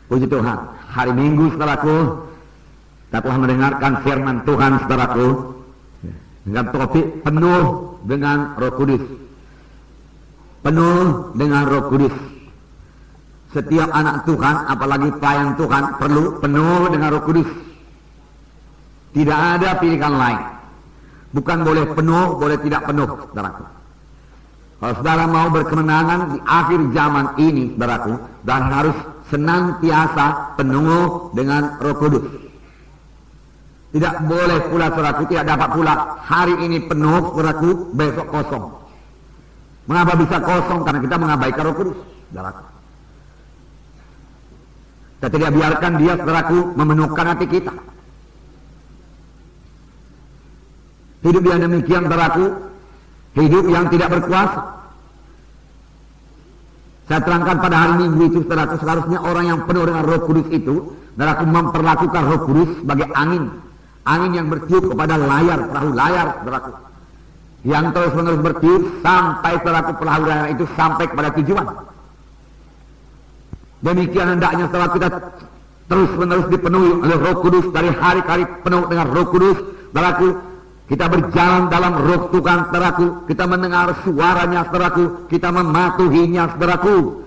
Puji Tuhan, hari Minggu saudaraku, kita telah mendengarkan firman Tuhan saudaraku, dengan topik penuh dengan Roh Kudus. Penuh dengan Roh Kudus. Setiap anak Tuhan, apalagi pelayan Tuhan, perlu penuh dengan Roh Kudus. Tidak ada pilihan lain. Bukan boleh penuh, boleh tidak penuh, saudaraku. Kalau saudara mau berkemenangan di akhir zaman ini, saudaraku, dan harus senantiasa penuh dengan Roh Kudus. Tidak boleh pula, saudaraku, tidak dapat pula hari ini penuh, saudaraku, besok kosong. Mengapa bisa kosong? Karena kita mengabaikan Roh Kudus, saudaraku. Kita tidak biarkan dia, saudaraku, memenuhkan hati kita. Hidup yang demikian, saudaraku, hidup yang tidak berkuasa. Saya terangkan pada hari Minggu itu, saudaraku, seharusnya orang yang penuh dengan Roh Kudus itu, saudaraku, memperlakukan Roh Kudus sebagai angin. Angin yang bertiup kepada layar, perahu layar, saudaraku. Yang terus-menerus bertiup sampai, saudaraku, perahu layar itu sampai kepada tujuan. Demikian hendaknya, saudara, kita terus-menerus dipenuhi oleh Roh Kudus, dari hari ke hari penuh dengan Roh Kudus, saudaraku. Kita berjalan dalam Roh Tuhan, saudaraku. Kita mendengar suaranya, saudaraku. Kita mematuhinya, saudaraku.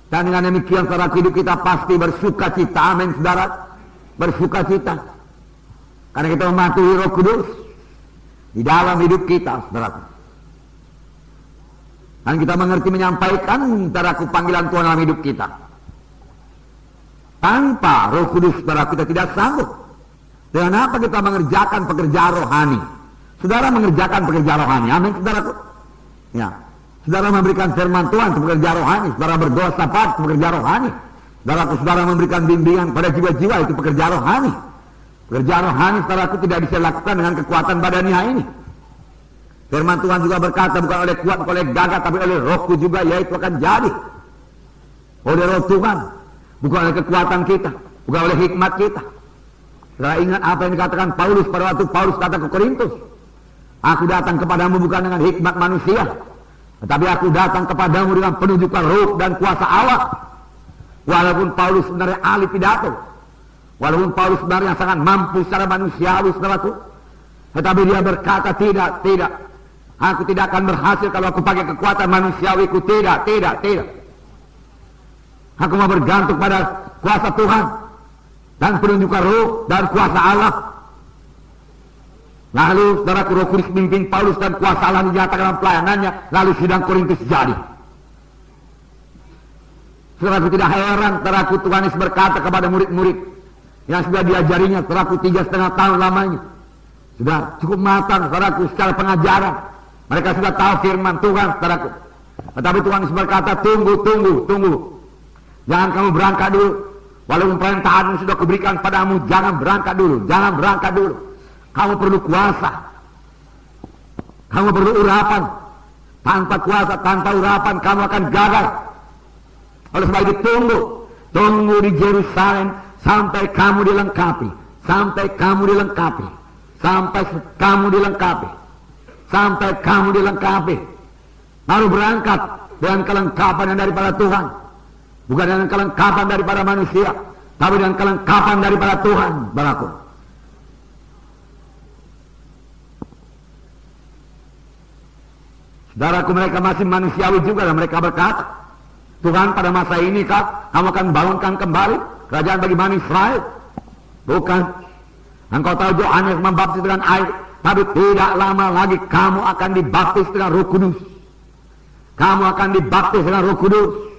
Dan dengan demikian, saudaraku, hidup kita pasti bersuka cita. Amin, saudara. Bersuka cita. Karena kita mematuhi Roh Kudus di dalam hidup kita, saudaraku. Dan kita mengerti menyampaikan, saudaraku, panggilan Tuhan dalam hidup kita. Tanpa Roh Kudus, saudaraku, kita tidak sanggup. Dengan apa kita mengerjakan pekerjaan rohani? Saudara mengerjakan pekerjaan rohani. Amin, saudaraku. Ya. Saudara memberikan firman Tuhan untuk pekerjaan rohani. Saudara berdoa syafaat untuk pekerjaan rohani. Saudara memberikan bimbingan pada jiwa-jiwa, itu pekerjaan rohani. Pekerjaan rohani, saudaraku, tidak bisa dilakukan dengan kekuatan badaniah ini. Firman Tuhan juga berkata, bukan oleh kuat, bukan oleh gagah, tapi oleh Rohku juga, yaitu akan jadi. Oleh Roh Tuhan. Bukan oleh kekuatan kita, bukan oleh hikmat kita. Saudara ingat apa yang dikatakan Paulus pada waktu Paulus kata ke Korintus, aku datang kepadamu bukan dengan hikmat manusia, tetapi aku datang kepadamu dengan penunjukan Roh dan kuasa Allah. Walaupun Paulus sebenarnya ahli pidato, walaupun Paulus sebenarnya sangat mampu secara manusiawi, saudaraku, tetapi dia berkata, tidak, aku tidak akan berhasil kalau aku pakai kekuatan manusiawiku. Tidak. Aku mau bergantung pada kuasa Tuhan dan penunjukan Roh dan kuasa Allah. Lalu, saudaraku, Roh Kudus memimpin Paulus dan kuasa Allah dinyatakan dalam pelayanannya. Lalu sidang Korintus jadi. Saudaraku, tidak heran, saudaraku, Tuhan Yesus berkata kepada murid-murid yang sudah diajarinya, saudaraku, 3,5 tahun lamanya. Sudah cukup matang, saudaraku, secara pengajaran. Mereka sudah tahu firman Tuhan, saudaraku. Tetapi Tuhan Yesus berkata, tunggu. Jangan kamu berangkat dulu. Walaupun perintahanmu sudah kuberikan padamu, jangan berangkat dulu. Kamu perlu kuasa. Kamu perlu urapan. Tanpa kuasa, tanpa urapan, kamu akan gagal. Oleh sebab itu tunggu di Yerusalem sampai kamu dilengkapi. Sampai kamu dilengkapi. Lalu berangkat dengan kelengkapan yang daripada Tuhan. Bukan dengan kelengkapan daripada manusia, tapi dengan kelengkapan daripada Tuhan, saudaraku. Saudaraku, mereka masih manusiawi juga, dan mereka berkata, Tuhan, pada masa ini kamu akan bangunkan kembali kerajaan bagi Bani Israel. Bukan. Engkau tahu Yohanes membaptis dengan air, tapi tidak lama lagi kamu akan dibaptis dengan Roh Kudus. Kamu akan dibaptis dengan Roh Kudus.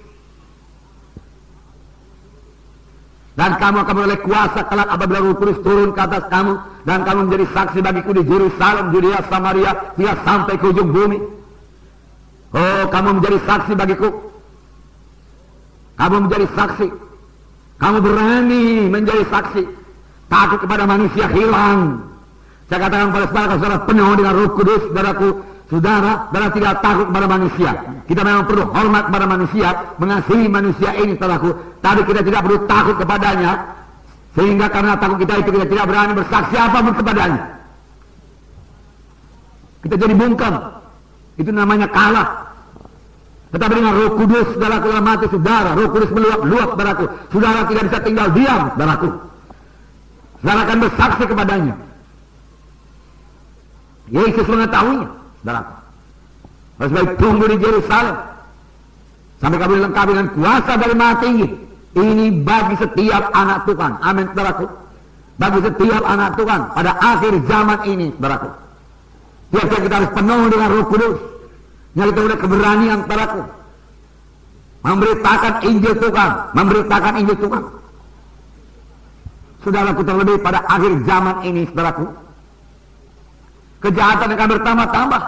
Dan kamu akan menoleh kuasa kelak apabila Roh Kudus turun ke atas kamu, dan kamu menjadi saksi bagiku di Yerusalem, Yudea, Samaria, hingga sampai ke ujung bumi. Oh, kamu menjadi saksi bagiku. Kamu menjadi saksi. Kamu berani menjadi saksi. Takut kepada manusia hilang. Saya katakan pada saudara penuh dengan Roh Kudus, saudara tidak takut kepada manusia. Kita memang perlu hormat kepada manusia, mengasihi manusia ini, saudaraku. Tapi kita tidak perlu takut kepadanya, sehingga karena takut kita itu kita tidak berani bersaksi apapun kepadanya. Kita jadi bungkam. Itu namanya kalah. Tetapi dengan Roh Kudus, saudaraku, dalam hati saudara, Roh Kudus meluap-luap, saudaraku. Saudara tidak bisa tinggal diam, saudaraku. Saudara akan bersaksi kepadanya. Yesus mengetahuinya, saudaraku. Oleh sebab itu tunggu di Yerusalem sampai kamu dilengkapi dengan kuasa dari Maha Tinggi. Ini bagi setiap anak Tuhan. Amin, saudaraku. Bagi setiap anak Tuhan pada akhir zaman ini, saudaraku. Tiap-tiap kita harus penuh dengan Roh Kudus. Yang kita udah keberanian, saudaraku. Memberitakan Injil Tuhan. Memberitakan Injil Tuhan. Saudaraku, terlebih pada akhir zaman ini, saudaraku. Kejahatan akan bertambah-tambah.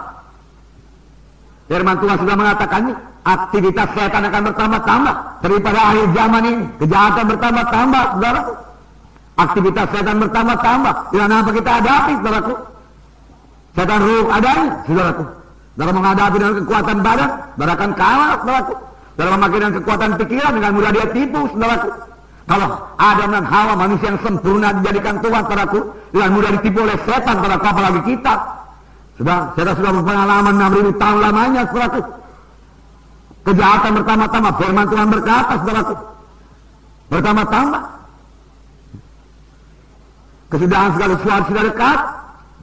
Firman Tuhan sudah mengatakannya. Aktivitas setan akan bertambah-tambah. Daripada akhir zaman ini. Kejahatan bertambah-tambah, saudaraku. Aktivitas setan bertambah-tambah. Dengan apa kita hadapi, saudaraku? Setan ruh adanya, saudaraku. Dalam menghadapi dengan kekuatan badan, saudara akan kalah, saudaraku. Dalam memakai dengan kekuatan pikiran, dengan mudah dia tipu, saudaraku. Kalau Adam dan Hawa, manusia yang sempurna dijadikan Tuhan, saudaraku, dengan mudah ditipu oleh setan, saudaraku, apalagi kita. Setan sudah berpengalaman 6.000 tahun lamanya, saudaraku. Kejahatan bertambah-tambah. Firman Tuhan berkata, saudaraku, bertambah-tambah. Kesudahan segala sesuatu sudah dekat.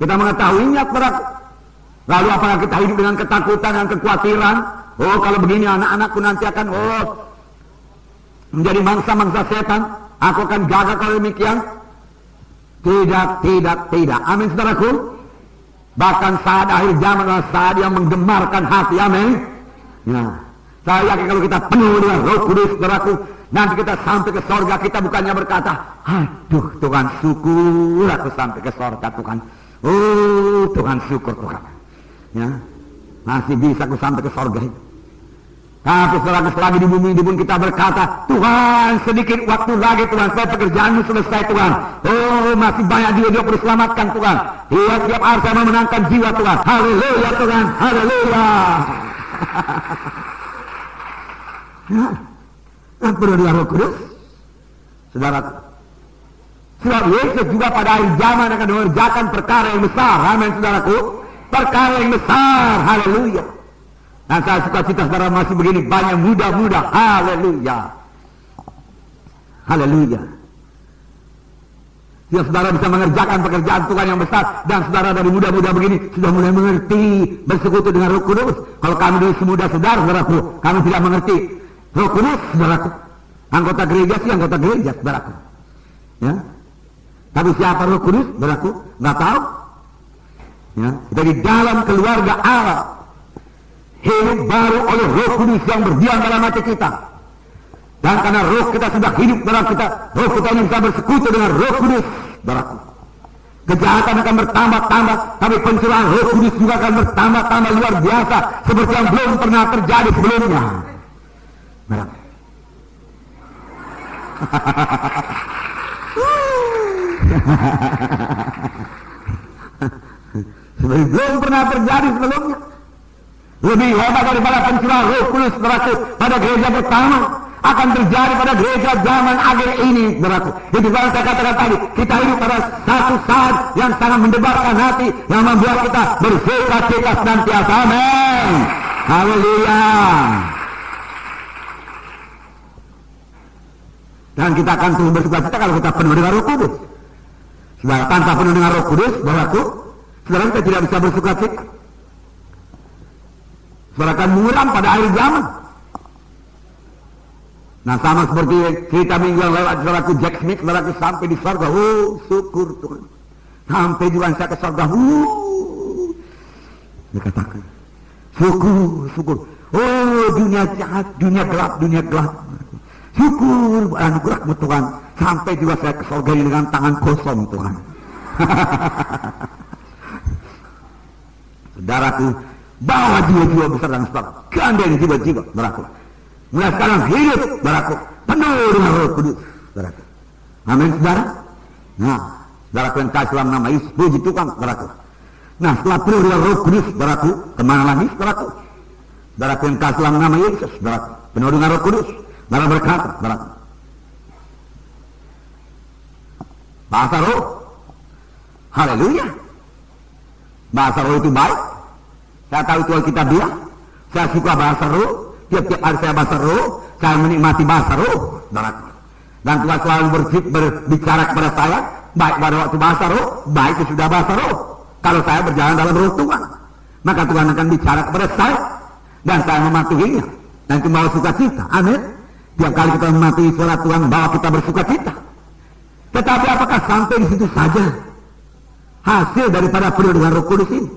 Kita mengetahuinya, saudaraku. Lalu apakah kita hidup dengan ketakutan dan kekhawatiran? Oh, kalau begini anak-anakku nanti akan menjadi mangsa-mangsa setan. Aku akan jaga kalau demikian. Tidak. Amin, saudaraku. Bahkan saat akhir zaman adalah saat yang menggemarkan hati. Amin. Nah, saya yakin kalau kita penuh dengan Roh Kudus, saudaraku, nanti kita sampai ke sorga, kita bukannya berkata, aduh Tuhan, syukur aku sampai ke sorga, Tuhan. Oh Tuhan, syukur Tuhan. Ya, masih bisa aku sampai ke sorga itu. Tapi selagi di bumi ini pun kita berkata, Tuhan, sedikit waktu lagi Tuhan, supaya pekerjaanmu selesai Tuhan. Oh, masih banyak jiwa-jiwa perlu selamatkan Tuhan. Tiap hari saya memenangkan jiwa Tuhan. Haleluya Tuhan, haleluya. Yang perlu dengan Roh Kudus, saudaraku. Sebab Yesus juga pada akhir zaman akan mengerjakan perkara yang besar. Amin, saudaraku. Perkara yang besar, haleluya. Dan saya suka cita saudara masih begini, banyak muda-muda, haleluya. Haleluya. Ya, saudara bisa mengerjakan pekerjaan Tuhan yang besar. Dan saudara dari muda-muda begini sudah mulai mengerti bersekutu dengan Roh Kudus. Kalau kami dulu semuda saudaraku, kami tidak mengerti Roh Kudus, saudaraku. Anggota gereja sih anggota gereja, saudaraku. Ya. Tapi siapa Roh Kudus, saudaraku? Nggak tahu. Ya. Kita di dalam keluarga Allah. Hidup baru oleh Roh Kudus yang berdiam dalam hati kita. Dan karena roh kita sudah hidup dalam kita, roh kita ini bisa bersekutu dengan Roh Kudus, saudaraku. Kejahatan akan bertambah-tambah, tapi pencurahan Roh Kudus juga akan bertambah-tambah luar biasa, seperti yang belum pernah terjadi sebelumnya. Saudaraku. Seperti belum pernah terjadi sebelumnya. Lebih hebat daripada pencurahan Roh Kudus, saudaraku, pada gereja pertama akan terjadi pada gereja zaman akhir ini, saudaraku. Itu yang saya katakan tadi, kita hidup pada satu saat yang sangat mendebarkan hati, yang membuat kita bersuka-cita senantiasa. Amin. Haleluya. Dan kita akan terus bersuka-cita kalau kita penuh dengan Roh Kudus. Saudara, tanpa penuh dengan Roh Kudus, saudaraku, saudara kita tidak bisa bersuka-cita. Saudara akan muram pada akhir zaman. Nah, sama seperti cerita minggu yang lewat, saudaraku Jack Smith, saudaraku sampai di surga. Oh, syukur Tuhan. Sampai juga saya ke surga. Dia katakan, syukur. Oh, dunia jahat, dunia gelap. Syukur anugerahmu Tuhan. Sampai juga saya ke surga ini dengan tangan kosong Tuhan. Saudaraku, bawa jiwa-jiwa besar dan saudara. Gandeng jiwa-jiwa, saudaraku. Mulai sekarang hidup, saudaraku, penuh dengan Roh Kudus, saudaraku. Amin, saudara. Nah, saudaraku yang kasih dalam nama Yesus, puji Tuhan, saudaraku. Nah, setelah penuh dengan Roh Kudus, saudaraku, kemana lagi, saudaraku? Saudaraku yang kasih dalam nama Yesus, saudaraku, penuh dengan Roh Kudus, saudara berkata, saudaraku. Bahasa roh, haleluya. Bahasa roh itu baik. Saya tahu Tuhan kita bilang, saya suka bahasa roh. Tiap-tiap hari saya bahasa roh, saya menikmati bahasa roh, saudaraku. Dan Tuhan selalu berbicara kepada saya, baik pada waktu bahasa roh, baik sesudah bahasa roh. Kalau saya berjalan dalam roh Tuhan, maka Tuhan akan bicara kepada saya, dan saya mematuhinya. Dan itu membawa sukacita. Amin. Tiap kali kita mematuhi suara Tuhan, bawa kita bersukacita. Tetapi apakah sampai di situ saja hasil daripada penuh dengan Roh Kudus ini?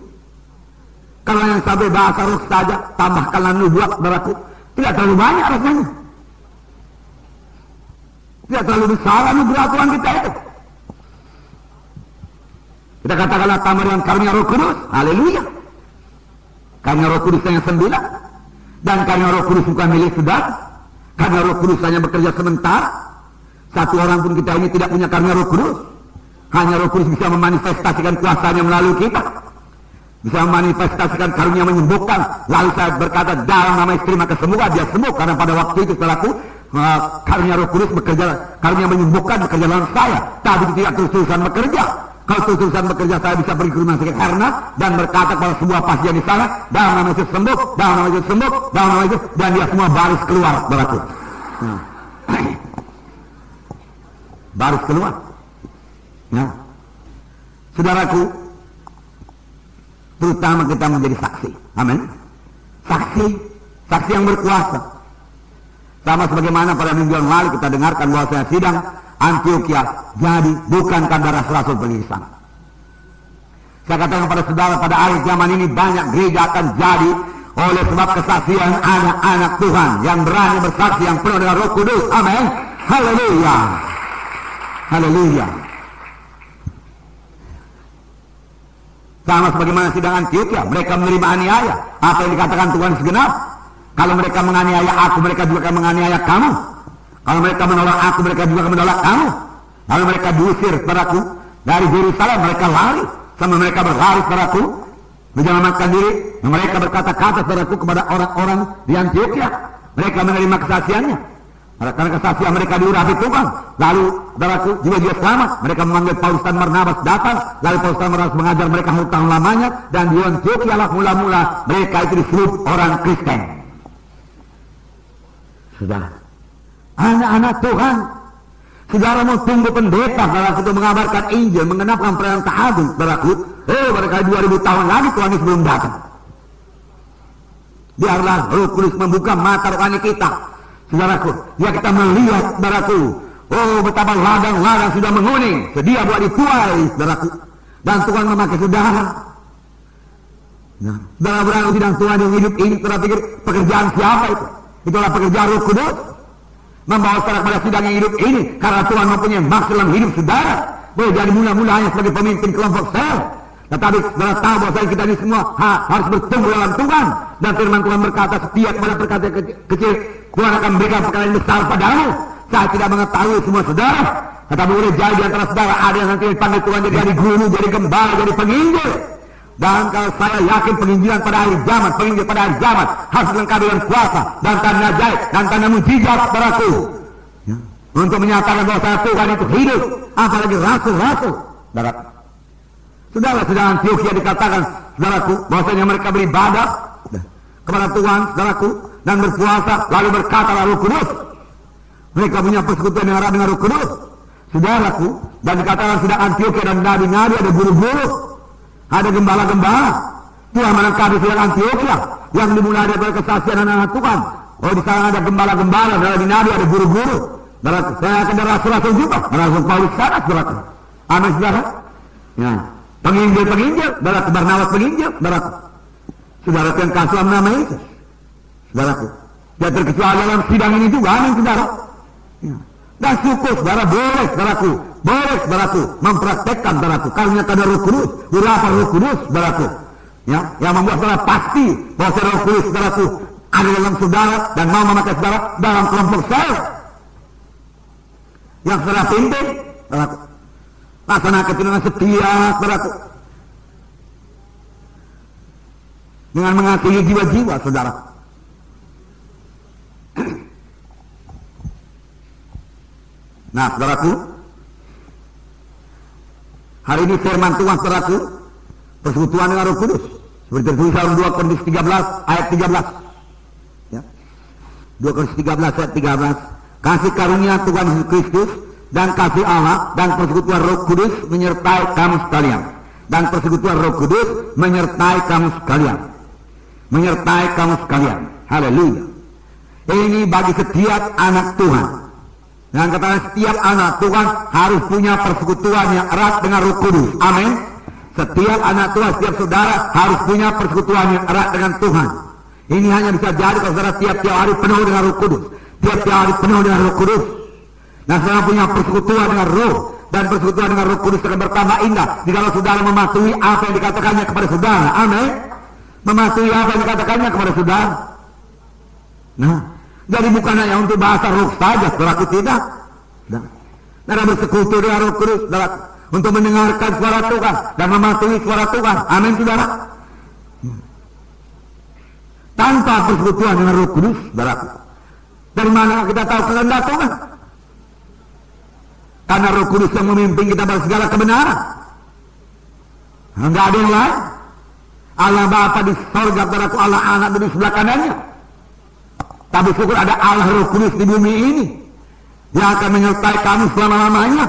Kalau yang sampai bahasa roh saja, tambahkanlah nubuat, saudaraku, tidak terlalu banyak rasanya. Tidak terlalu besar anugerah Tuhan kita itu. Kita katakanlah tambah dengan karunia Roh Kudus. Haleluya. Karunia Roh Kudus yang 9. Dan karunia Roh Kudus bukan milik saudara. Karunia Roh Kudus hanya bekerja sementara. Satu orang pun kita ini tidak punya karunia Roh Kudus. Hanya Roh Kudus bisa memanifestasikan kuasanya melalui kita. Bisa memanifestasikan karunia menyembuhkan. Lalu saya berkata, dalam nama istri maka sembuh, dia sembuh. Karena pada waktu itu setelahku, karunia Roh Kudus bekerja, karunia menyembuhkan bekerja dalam saya. Tapi tidak terus-terusan bekerja. Kalau terus-terusan bekerja, saya bisa pergi ke rumah sakit Hernas dan berkata kepada sebuah pasien di sana, dalam nama Yesus sembuh, dalam nama Yesus sembuh, dalam nama Yesus, dan dia semua baris keluar, saudaraku. Baris keluar. Ya. Saudaraku, terutama kita menjadi saksi. Amin. Saksi yang berkuasa. Sama sebagaimana pada minggu yang lalu kita dengarkan bahwa sidang Antioquia jadi bukankah darah rasul pergi ke sana. Saya katakan kepada saudara, pada akhir zaman ini banyak gereja akan jadi oleh sebab kesaksian anak-anak Tuhan yang berani bersaksi, yang penuh dengan Roh Kudus. Amin. Haleluya. Haleluya. Sama sebagaimana sidang Antioquia, mereka menerima aniaya. Apa yang dikatakan Tuhan segenap? Kalau mereka menganiaya aku, mereka juga akan menganiaya kamu. Kalau mereka menolak aku, mereka juga akan menolak kamu. Lalu mereka diusir padaku dari Yerusalem, mereka lari. Sama mereka berlari padaku, menyelamatkan diri. Mereka berkata-kata padaku kepada orang-orang di Antioquia. Mereka menerima kesaksiannya. Karena kesaksian mereka diurapi Tuhan. Lalu, saudaraku, jiwa-jiwa selamat. Mereka memanggil Paulus dan Barnabas datang. Lalu Paulus dan Barnabas mengajar mereka hutang lamanya. Dan di Antioquia lah mula-mula mereka itu disebut orang Kristen. Saudara, anak-anak Tuhan, saudara mau tunggu pendeta saudara untuk mengabarkan Injil, mengenapkan perayaan Tahajud, saudaraku. Barangkali 2000 tahun lagi Tuhan Yesus belum datang. Biarlah Roh Kudus membuka mata rohani kita, saudaraku. Ya kita melihat, saudaraku. Betapa ladang-ladang sudah menguning, sedia buat dituai, saudaraku. Dan Tuhan memakai saudara. Nah, saudara berada di bidang Tuhan yang hidup ini, saudara pikir pekerjaan siapa itu? Itulah pekerjaan Roh Kudus. Membawa saudara pada sidang yang hidup ini. Karena Tuhan mempunyai maksud dalam hidup saudara. Boleh jadi mula-mula hanya sebagai pemimpin kelompok sel. Tetapi saudara tahu bahwa kita ini semua harus bertumbuh dalam Tuhan. Dan firman Tuhan berkata, setiap pada perkara kecil, Tuhan akan memberikan perkara yang besar padamu. Saya tidak mengetahui semua saudara. Tetapi boleh jadi di antara saudara ada yang nanti dipanggil Tuhan jadi guru, jadi gembala, jadi penginjil. Dan kalau saya yakin penginjilan pada akhir zaman, penginjil pada akhir zaman harus dilengkapi dengan kuasa dan tanda ajaib dan tanda mujizat padaku. Ya. Untuk menyatakan bahwa saya Tuhan itu hidup, apalagi rasul-rasul. Saudara, sedang Antioquia dikatakan, saudaraku, bahwasanya mereka beribadah kepada Tuhan, saudaraku, dan berpuasa, lalu berkata Roh Kudus. Mereka punya persekutuan yang erat dengan Roh Kudus, saudaraku, dan dikatakan sedang Antioquia dan nabi-nabi, ada guru-guru. Ada gembala-gembala. Tuhan melengkapi sidang Antioquia yang dimulai dari kesaksian anak-anak Tuhan. Di sana ada gembala-gembala, ada nabi, ada guru-guru. Saya akan ada rasul-rasul juga. Rasul Paulus sana, saudara. Amin, saudara. Ya. Penginjil-penginjil, saudara. Barnabas penginjil, saudara. Saudara yang kasih nama Yesus, saudaraku. Dia terkecuali dalam sidang ini juga, amin, saudara. Ya. Dan syukur, saudara, boleh, saudaraku. Boleh, saudaraku, mempraktekkan, saudaraku, karunia kadar Roh Kudus, urapan Roh Kudus, saudaraku, ya, yang membuat saudara pasti bahwa Roh Kudus, saudaraku, ada dalam saudara dan mau memakai saudara dalam kelompok saya. Yang saudara pimpin, saudaraku, laksanakan dengan setia, saudaraku, dengan mengasihi jiwa-jiwa, saudara. Nah, saudaraku, hari ini firman Tuhan, saudaraku, persekutuan dengan Roh Kudus, seperti tertulis dalam 2 Korintus 13 ayat 13. Ya. 2 Korintus 13 ayat 13. Kasih karunia Tuhan Yesus Kristus dan kasih Allah dan persekutuan Roh Kudus menyertai kamu sekalian. Dan persekutuan Roh Kudus menyertai kamu sekalian. Menyertai kamu sekalian. Haleluya. Ini bagi setiap anak Tuhan. Dan katakan setiap anak Tuhan harus punya persekutuan yang erat dengan Roh Kudus. Amin. Setiap anak Tuhan, setiap saudara harus punya persekutuan yang erat dengan Tuhan. Ini hanya bisa jadi kalau saudara tiap-tiap hari penuh dengan Roh Kudus. Tiap-tiap hari penuh dengan Roh Kudus. Nah, saudara punya persekutuan dengan Roh, dan persekutuan dengan Roh Kudus akan bertambah indah jika saudara mematuhi apa yang dikatakannya kepada saudara. Amin. Mematuhi apa yang dikatakannya kepada saudara. Nah, jadi bukan hanya untuk bahasa roh saja, saudaraku, tidak. Nah, saudara bersekutu dengan Roh Kudus, saudara, untuk mendengarkan suara Tuhan dan mematuhi suara Tuhan. Amin, saudara. Tanpa persekutuan dengan Roh Kudus, saudaraku, dari mana kita tahu kehendak Tuhan? Karena Roh Kudus yang memimpin kita pada segala kebenaran. Enggak ada yang lain. Allah Bapa di sorga, saudaraku, Allah Anak di sebelah kanannya. Tapi syukur ada Allah Roh Kudus di bumi ini yang akan menyertai kamu selama-lamanya.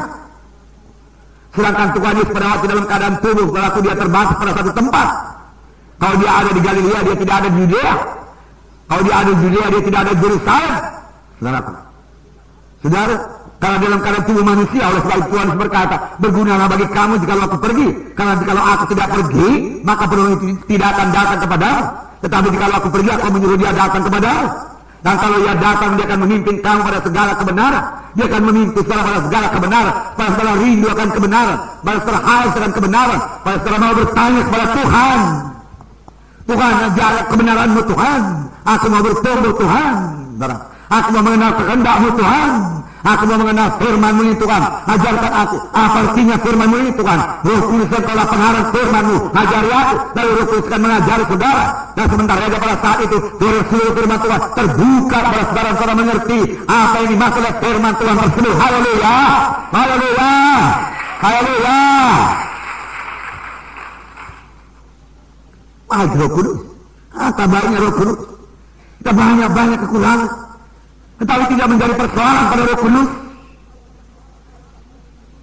Sedangkan Tuhan Yesus pada waktu dalam keadaan tubuh, saudaraku, dia terbatas pada satu tempat. Kalau dia ada di Galilea, dia tidak ada di Yudea. Kalau dia ada di Yudea, dia tidak ada di Yerusalem. Saudaraku, saudara, karena dalam keadaan tubuh manusia, oleh sebab itu Tuhan berkata, bergunalah bagi kamu jika aku pergi. Karena jika aku tidak pergi, maka penolong itu tidak akan datang kepadamu. Tetapi jika aku pergi, aku menyuruh dia datang kepadamu. Dan kalau ia datang, dia akan memimpin kamu pada segala kebenaran. Dia akan memimpin saudara pada segala kebenaran. Pada saudara rindu akan kebenaran. Pada saudara haus akan kebenaran. Pada saudara mau bertanya kepada Tuhan. Tuhan, ajar kebenaran-Mu Tuhan. Aku mau bertumbuh Tuhan. Aku mau mengenal kehendak-Mu Tuhan. Aku mau mengenal firman-Mu ini Tuhan. Ajarkan aku apa artinya firman-Mu ini Tuhan. Roh Kudus telah pengarang firman-Mu. Ajari aku. Lalu Roh Kudus akan mengajari saudara. Dan sementara saja pada saat itu seluruh firman Tuhan terbuka pada saudara-saudara mengerti apa yang dimaksud oleh firman Tuhan tersebut. Haleluya. Haleluya. Haleluya. Wahai Roh Kudus. Kabarnya Roh Kudus. Kita banyak kekurangan. Tetapi tidak menjadi persoalan pada Roh Kudus.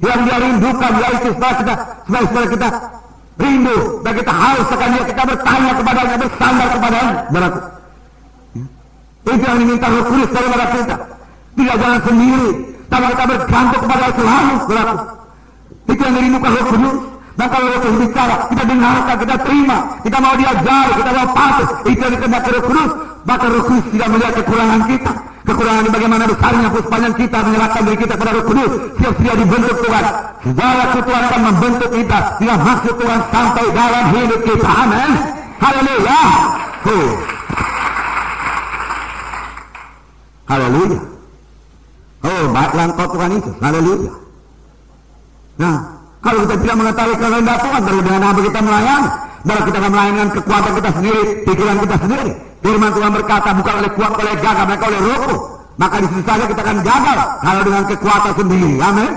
Yang dia rindukan, yaitu supaya kita rindu dan kita haus akan dia, kita bertanya kepadanya, bersandar kepadanya. Berarti itu yang diminta Roh Kudus daripada kita. Tidak jalan sendiri, tapi kita bergantung kepada selalu. Berarti itu yang dirindukan Roh Kudus. Dan kalau Roh Kudus bicara, kita dengarkan, kita terima, kita mau diajari, kita mau patuh. Itu yang dikehendaki Roh Kudus. Maka Roh Kudus tidak melihat kekurangan kita. Kekurangan bagaimana besarnya puspanjang kita menyerahkan diri kita kepada Roh Kudus. Siap-siap dibentuk Tuhan. Segala Tuhan akan membentuk kita dengan maksud Tuhan sampai dalam hidup kita. Amin. Haleluya. Haleluya. Oh, baiklah engkau Tuhan Yesus. Haleluya. Nah, kalau kita tidak mengetahui kehendak Tuhan, baru dengan apa kita melayani? Baru kita akan melayani kekuatan kita sendiri, pikiran kita sendiri. Firman Tuhan berkata, bukan oleh kuat, oleh gagah, mereka oleh rohku. Maka di situ saja kita akan gagal kalau dengan kekuatan sendiri. Amin.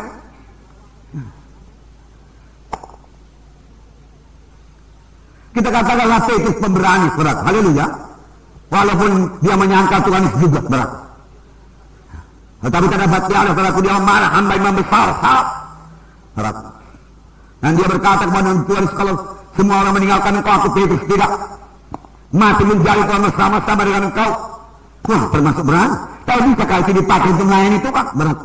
Kita katakanlah Petrus pemberani, saudara. Haleluya. Walaupun dia menyangka Tuhan Yesus juga, saudara. Tetapi tak dapat dia, saudaraku, dia marah, hamba imam besar, saudara. Dan dia berkata kepada Tuhan Yesus, kalau semua orang meninggalkan engkau, aku Petrus tidak. Mati menjadi Tuhan bersama-sama dengan engkau. Wah, termasuk berani. Kalau bisa kalau itu dipakai untuk melayani itu, Pak, berat.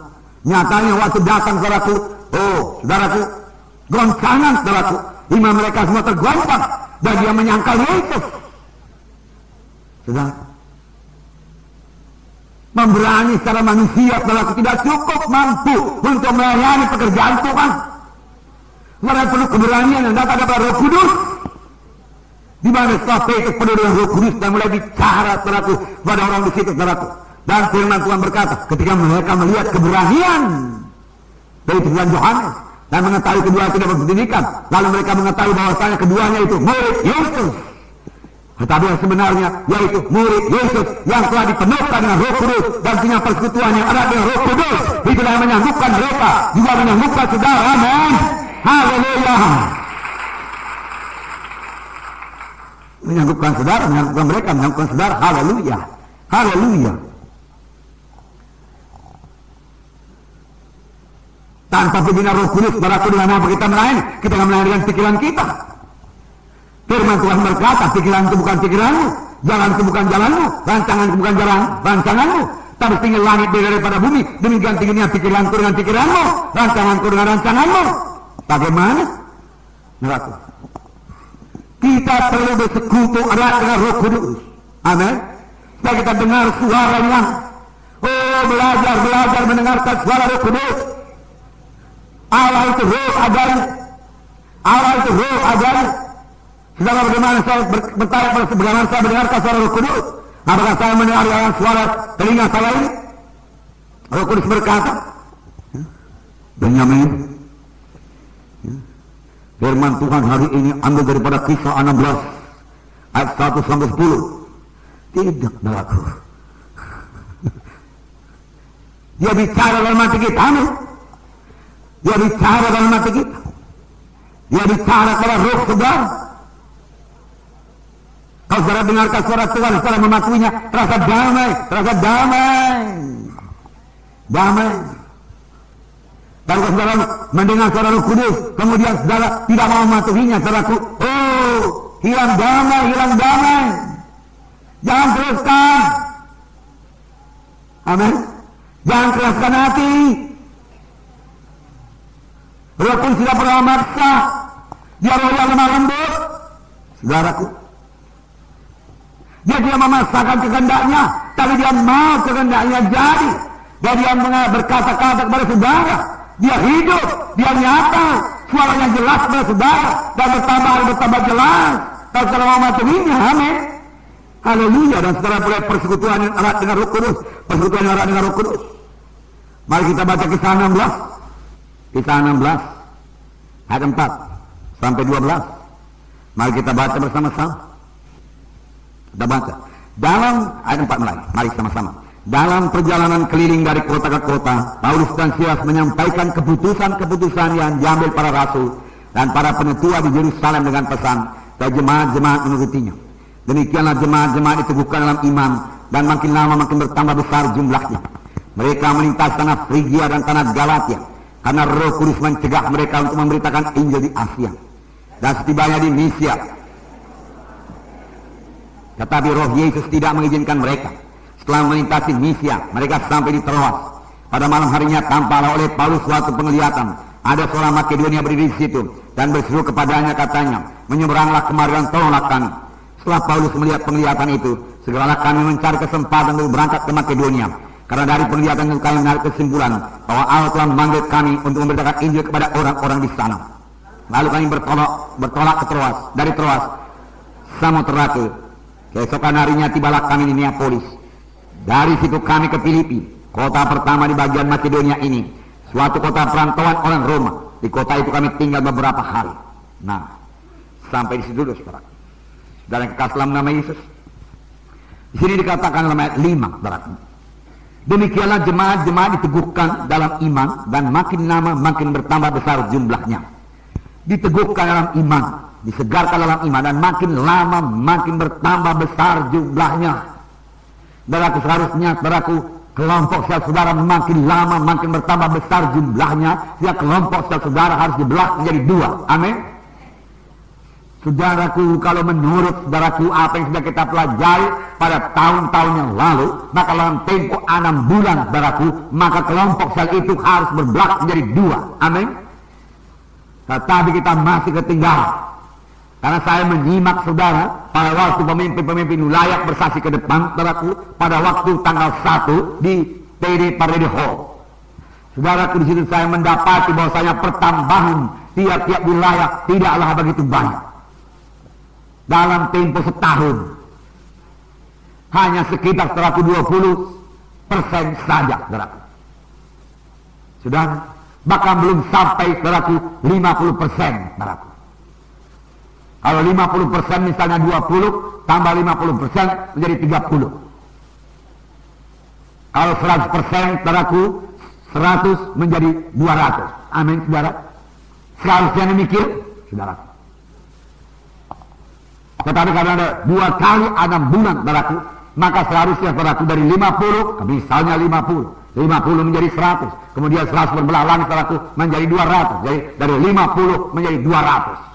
Nyatanya waktu datang saudaraku, saudaraku, goncangan saudaraku. Imam mereka semua tergoncang. Dan dia menyangkal Yesus. Saudara, memberani secara manusia saudaraku tidak cukup mampu untuk melayani pekerjaan Tuhan. Mereka perlu keberanian yang datang dari Roh Kudus. Di mana setelah Petrus penuh dengan Roh Kudus dan mulai bicara saudaraku pada orang di situ saudaraku. Dan firman Tuhan berkata, ketika mereka melihat keberanian dari Tuhan Yohanes dan mengetahui kedua tidak berpendidikan, lalu mereka mengetahui bahwasanya keduanya itu murid Yesus. Tetapi yang sebenarnya yaitu murid Yesus yang telah dipenuhkan dengan Roh Kudus dan punya persekutuan yang erat dengan Roh Kudus. Itulah yang menyanggupan mereka, juga menyanggupan saudara. Amin. Haleluya. Menyanggupan saudara, menyanggupan mereka, menyanggupan saudara. Haleluya. Haleluya. Tapi bina Roh Kudus, saudaraku, dengan apa kita melayani? Kita akan melayani dengan pikiran kita. Firman Tuhan berkata, pikiran itu bukan pikiranmu, jalan itu bukan jalanmu, rancangan itu bukan jalan rancanganmu. Tapi tinggi langit daripada bumi, demikian tingginya pikiranku dengan pikiranmu, rancanganku dengan rancanganmu. Bagaimana? Saudaraku, kita perlu bersekutu erat dengan Roh Kudus. Amin. Supaya kita dengar suaranya. Oh, belajar mendengarkan suara Roh Kudus. Allah itu roh ajaib. Allah itu roh ajaib. Saudara, bagaimana saya bertanya bagaimana saya mendengarkan suara Roh Kudus? Apakah saya mendengar suara telinga saya ini? Roh Kudus berkata, Benyamin, firman Tuhan hari ini ambil daripada Kisah 16 ayat 1 sampai 10. Tidak, saudaraku. Dia bicara dalam hati kita, amin. Dia bicara dalam hati kita. Dia bicara kepada roh saudara. Kalau saudara dengarkan suara Tuhan, saudara mematuinya, terasa damai, terasa damai. Damai. Dan kalau saudara mendengar suara Roh Kudus, kemudian saudara tidak mau mematuhinya, saudaraku, oh, hilang damai, hilang damai. Jangan teruskan. Amin. Jangan keraskan hati. Roh Kudus tidak pernah memaksa. Dia roh yang lemah lembut. Saudaraku, dia tidak memaksakan kehendaknya, tapi dia mau kehendaknya jadi. Dan dia berkata-kata kepada saudara. Dia hidup, dia nyata, suaranya jelas kepada saudara, dan bertambah jelas. Kalau saudara mau mematuhinya, amin. Haleluya. Dan saudara boleh persekutuan yang erat dengan Roh Kudus, persekutuan yang erat dengan Roh Kudus. Mari kita baca Kisah 16. Kisah 16 ayat 4 sampai 12. Mari kita baca bersama-sama. Kita baca. Dalam ayat 4 mulai. Mari sama-sama. Dalam perjalanan keliling dari kota ke kota, Paulus dan Silas menyampaikan keputusan-keputusan yang diambil para rasul dan para penetua di Yerusalem dengan pesan dan jemaat-jemaat menurutinya. Demikianlah jemaat-jemaat diteguhkan dalam iman dan makin lama makin bertambah besar jumlahnya. Mereka melintas tanah Frigia dan tanah Galatia karena Roh Kudus mencegah mereka untuk memberitakan Injil di Asia. Dan setibanya di Misia, tetapi Roh Yesus tidak mengizinkan mereka. Setelah melintasi Misia, mereka sampai di Troas. Pada malam harinya tampaklah oleh Paulus suatu penglihatan. Ada seorang Makedonia berdiri di situ dan berseru kepadanya, katanya, menyeberanglah kemari dan tolonglah kami. Setelah Paulus melihat penglihatan itu, segeralah kami mencari kesempatan untuk berangkat ke Makedonia. Karena dari penglihatan itu kami menarik kesimpulan bahwa Allah telah memanggil kami untuk memberitakan Injil kepada orang-orang di sana. Lalu kami bertolak ke Troas. Dari Troas, Samotrake. Keesokan harinya tibalah kami di Neapolis. Dari situ kami ke Filipi, kota pertama di bagian Makedonia ini, suatu kota perantauan orang Roma. Di kota itu kami tinggal beberapa hari. Nah, sampai di situ dulu, saudara. Dan yang kekasih dalam nama Yesus. Di sini dikatakan dalam ayat 5, saudara. Demikianlah jemaat-jemaat diteguhkan dalam iman dan makin lama makin bertambah besar jumlahnya. Diteguhkan dalam iman, disegarkan dalam iman dan makin lama makin bertambah besar jumlahnya. Saudaraku, seharusnya saudaraku, kelompok saudara makin lama makin bertambah besar jumlahnya. Sehingga kelompok saudara harus dibelah menjadi 2. Amin. Saudaraku, kalau menurut saudaraku apa yang sudah kita pelajari pada tahun-tahun yang lalu, maka dalam tempo 6 bulan saudaraku, maka kelompok sel itu harus berbelah menjadi 2. Amin. Tetapi kita masih ketinggalan. Karena saya menyimak saudara pada waktu pemimpin-pemimpin wilayah bersaksi ke depan, saudaraku, pada waktu tanggal 1 di PD Parade Hall. Saudaraku, di situ saya mendapati bahwasanya pertambahan tiap-tiap wilayah tidaklah begitu banyak. Dalam tempo setahun, hanya sekitar 20% saja, saudaraku. Saudara, bahkan belum sampai saudaraku 50%, saudaraku. Kalau 50% misalnya 20, tambah 50% menjadi 30. Kalau 100%, saudaraku, 100 menjadi 200. Amin, saudara. Seharusnya demikian, saudara. Tetapi karena ada 2 kali 6 bulan, saudaraku, maka seharusnya saudaraku dari 50, misalnya 50, 50 menjadi 100. Kemudian 100 berbelah langit saudaraku menjadi 200. Jadi dari 50 menjadi 200.